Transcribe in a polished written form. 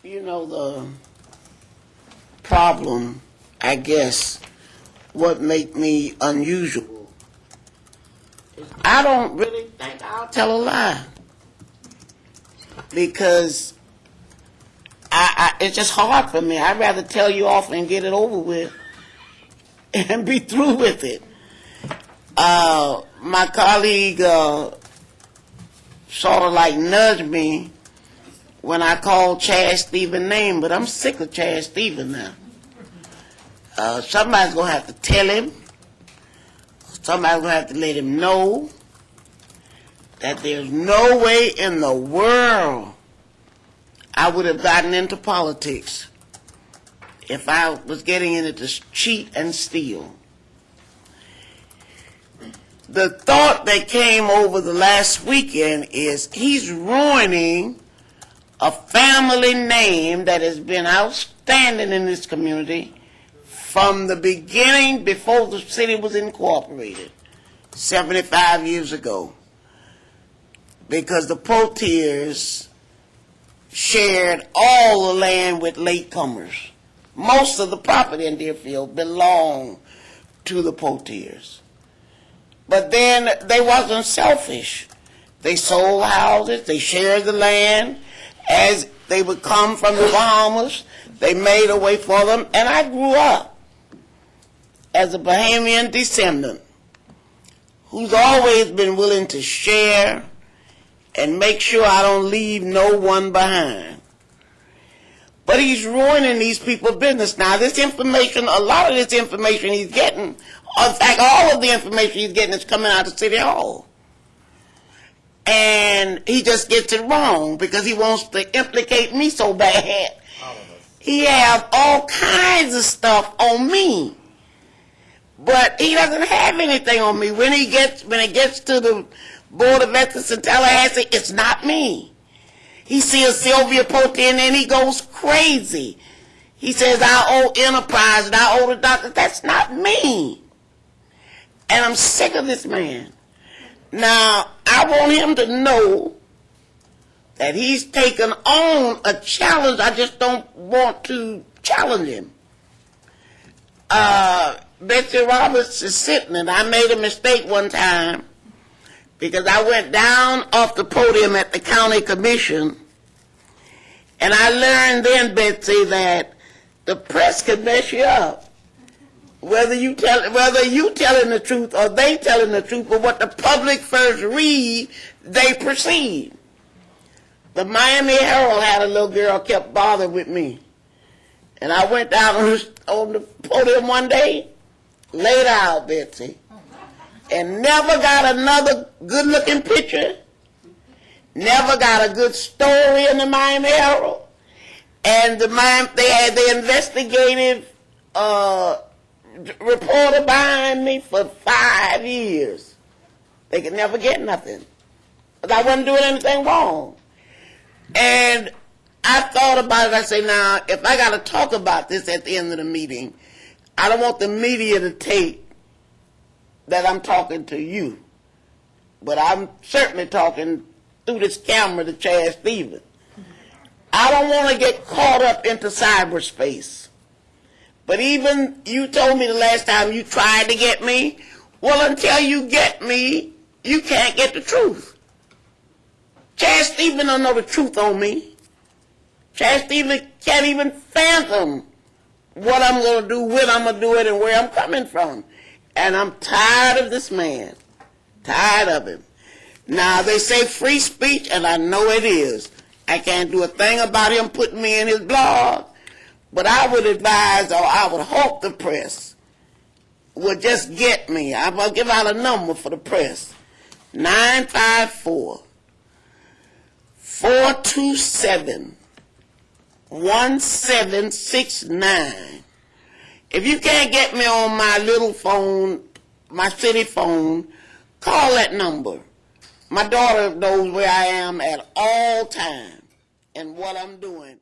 You know, the problem, I guess, what make me unusual, I don't really think I'll tell a lie. Because it's just hard for me. I'd rather tell you off and get it over with and be through with it. My colleague sort of like nudged me when I called Chad Stevens' name, but I'm sick of Chad Stevens now. Somebody's going to have to tell him. Somebody's going to have to let him know that there's no way in the world I would have gotten into politics if I was getting into this cheat and steal. The thought that came over the last weekend is he's ruining a family name that has been outstanding in this community from the beginning, before the city was incorporated 75 years ago, because the Poitiers shared all the land with latecomers. Most of the property in Deerfield belonged to the Poitiers. But then they wasn't selfish. They sold houses, they shared the land. As they would come from the Bahamas, they made a way for them. And I grew up as a Bahamian descendant who's always been willing to share and make sure I don't leave no one behind. But he's ruining these people's business. Now, this information, a lot of this information he's getting, in fact, all of the information he's getting is coming out of City Hall. And he just gets it wrong because he wants to implicate me so bad. He have all kinds of stuff on me, but he doesn't have anything on me. When it gets to the Board of Ethics in Tallahassee, it's not me. He sees Sylvia Poitier and then he goes crazy. He says, I owe Enterprise and I owe the doctor. That's not me. And I'm sick of this man. Now, I want him to know that he's taken on a challenge. I just don't want to challenge him. Betsy Roberts is sitting, and I made a mistake one time because I went down off the podium at the county commission, and I learned then, Betsy, that the press could mess you up. Whether you telling the truth or they telling the truth, but what the public first read, they perceive. The Miami Herald had a little girl kept bothering with me, and I went down on the podium one day, laid out, Betsy, and never got another good-looking picture, never got a good story in the Miami Herald, and they had the investigative reporter behind me for 5 years. They could never get nothing, because I wasn't doing anything wrong. And I thought about it. I say, now, if I got to talk about this at the end of the meeting, I don't want the media to take that I'm talking to you, but I'm certainly talking through this camera to Chad Stevens. I don't want to get caught up into cyberspace. But even you told me the last time you tried to get me, well, until you get me, you can't get the truth. Chad Stevens don't know the truth on me. Chad Stevens can't even fathom what I'm going to do, when I'm going to do it, and where I'm coming from. And I'm tired of this man. Tired of him. Now, they say free speech, and I know it is. I can't do a thing about him putting me in his blog. But I would advise, or I would hope the press would just get me. I'm going to give out a number for the press. 954-427-1769. If you can't get me on my little phone, my city phone, call that number. My daughter knows where I am at all times and what I'm doing.